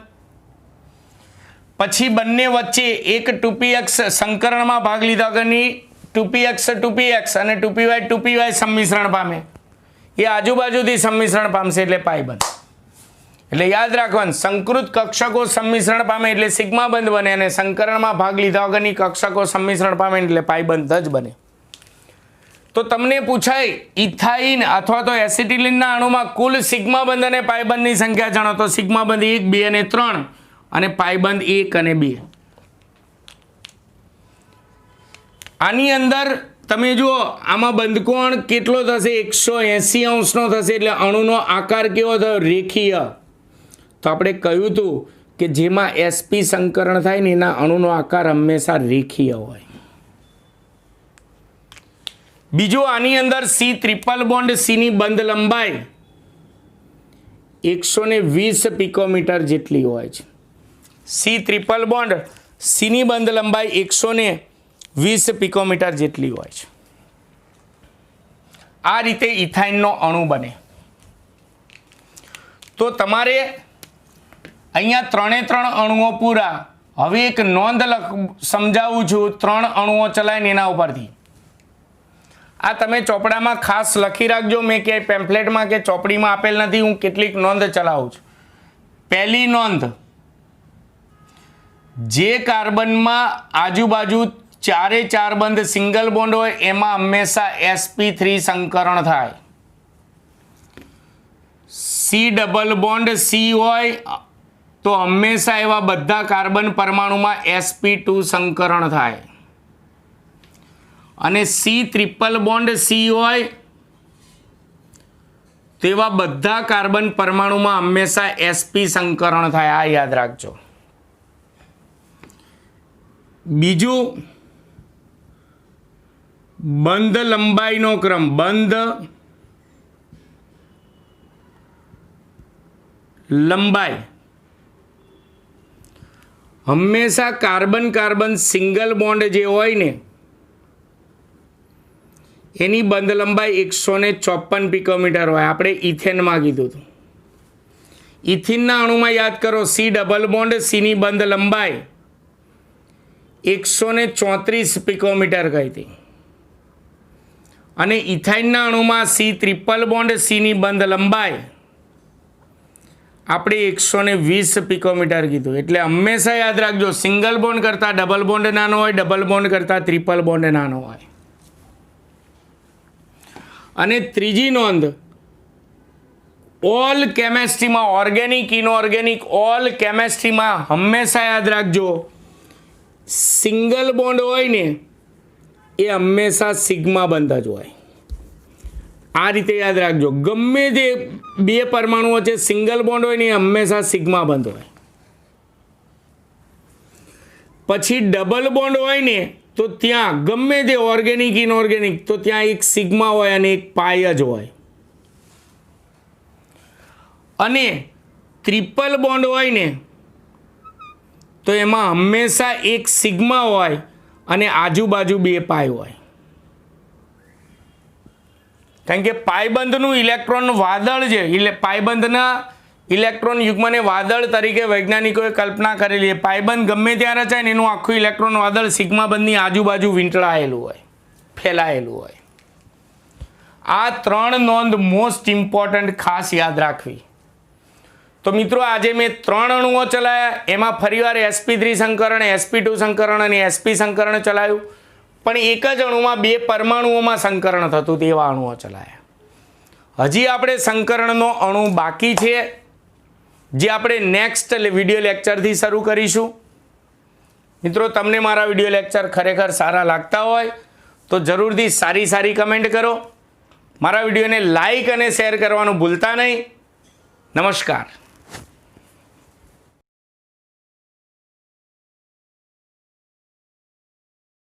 Speaker 1: પછી બંને વચ્ચે એક 2px સંકરણમાં ભાગ લીધા વગરની 2px અને 2py સંમિશ્રણ પામે. એ આજુબાજુથી સંમિશ્રણ પામશે એટલે પાઈ બંધ. એટલે યાદ રાખવાનું, સંકૃત કક્ષકો સંમિશ્રણ પામે એટલે સિગ્મા બંધ બને અને સંકરણમાં ભાગ લીધા વગરની કક્ષકો સંમિશ્રણ પામે એટલે પાઈ બંધ જ બને. તો તમને પૂછાય ઇથાઇન અથવા તો એસિટિલિનના અણુમાં કુલ સિગ્મા બંધ અને પાઈ બંધની સંખ્યા જાણો. તો સિગ્મા બંધ 1, 2 અને 3 અને પાઈ બંધ 1 અને 2. આની અંદર તમે જુઓ આમાં બંધકોણ કેટલો થશે? 180 અંશનો થશે એટલે અણુનો આકાર કેવો થયો? રેખીય. તો આપણે કહ્યું હતું કે જેમાં sp સંકરણ થાય ને એના અણુનો આકાર હંમેશા રેખીય હોય. બીજું આની અંદર C ટ્રિપલ બોન્ડ C ની બંધ લંબાઈ 120 પિકોમીટર જેટલી હોય છે. C ટ્રિપલ બોન્ડ C ની બંધ લંબાઈ 120 પિકોમીટર જેટલી હોય છે. આ રીતે ઇથાઇનનો અણુ બને. તો તમારે અહીંયા 3 અણુઓ પૂરા. હવે એક નોંધ સમજાવું છું 3 અણુઓ ચલાવીને એના ઉપરથી. આ તમે ચોપડામાં ખાસ લખી રાખજો. મેં ક્યાંય પેમ્ફલેટમાં કે ચોપડીમાં આપેલ નથી. હું કેટલીક નોંધ ચલાવું છું. પહેલી નોંધ, જે કાર્બનમાં આજુબાજુ 4 બંધ સિંગલ બોન્ડ હોય એમાં હંમેશા sp3 સંકરણ થાય. C ડબલ બોન્ડ C હોય તો હંમેશા એવા બધા કાર્બન પરમાણુમાં sp2 સંકરણ થાય. અને C ટ્રિપલ બોન્ડ C હોય તેવા બધા કાર્બન પરમાણુમાં હંમેશા sp સંકરણ થાય. આ યાદ રાખજો. બીજું, બંધ લંબાઈનો ક્રમ. બંધ લંબાઈ હંમેશા કાર્બન સિંગલ બોન્ડ જે હોય ને એની બંધ લંબાઈ 154 પિકોમીટર હોય. આપણે ઇથેનમાં કીધું હતું. ઇથિનના અણુમાં યાદ કરો, C ડબલ બોન્ડ C ની બંધ લંબાઈ 134 પિકોમીટર કહી હતી. અને ઇથાઇનના અણુમાં C ટ્રિપલ બોન્ડ C ની બંધ લંબાઈ આપણે 120 પિકોમીટર કીધું. એટલે હંમેશા યાદ રાખજો, સિંગલ બોન્ડ કરતાં ડબલ બોન્ડ નાનો હોય, ડબલ બોન્ડ કરતાં ટ્રિપલ બોન્ડ નાનો હોય. અને ત્રીજી નોંધ, ઓલ કેમેસ્ટ્રીમાં, ઓર્ગેનિક ઇનઓર્ગેનિક ઓલ કેમેસ્ટ્રીમાં હંમેશા યાદ રાખજો, સિંગલ બોન્ડ હોય ને એ હંમેશા સિગ્મા બંધ જ હોય. આ રીતે યાદ રાખજો, ગમે તે 2 પરમાણુઓ છે સિંગલ બોન્ડ હોય ને એ હંમેશા સિગ્મા બંધ હોય. પછી ડબલ બોન્ડ હોય ને તો ત્યાં ગમે તે ઓર્ગેનિક ઇનઓર્ગેનિક તો ત્યાં એક સિગ્મા હોય અને એક પાઈ જ હોય. અને ટ્રિપલ બોન્ડ હોય ને તો એમાં હંમેશા એક સિગ્મા હોય અને આજુબાજુ 2 પાઈ હોય. કારણ કે પાઈબંધનું ઇલેક્ટ્રોન વાદળ છે, એટલે પાઈબંધના ઇલેક્ટ્રોન યુગ્મને વાદળ તરીકે વૈજ્ઞાનિકોએ કલ્પના કરેલી છે. પાઈબંધ ગમે ત્યાં રચાય ને એનું આખું ઇલેક્ટ્રોન વાદળ સિગ્મા બંધની આજુબાજુ વીંટળાયેલું હોય, ફેલાયેલું હોય. આ 3 નોંધ મોસ્ટ ઇમ્પોર્ટન્ટ ખાસ યાદ રાખવી. તો મિત્રો આજે મેં 3 અણુઓ ચલાવ્યા. એમાં ફરીવાર sp3 સંકરણ, sp2 સંકરણ અને sp સંકરણ ચલાવ્યું. પણ એક જ અણુમાં 2 પરમાણુઓમાં સંકરણ થતું તેવા અણુઓ ચલાવ્યા. હજી આપણે સંકરણનો અણુ બાકી છે, જે આપણે નેક્સ્ટ વિડીયો લેક્ચરથી શરૂ કરીશું. મિત્રો, તમને મારા વિડીયો લેક્ચર ખરેખર સારા લાગતા હોય તો જરૂરથી સારી કમેન્ટ કરો. મારા વિડીયોને લાઈક અને શેર કરવાનું ભૂલતા નહીં. નમસ્કાર.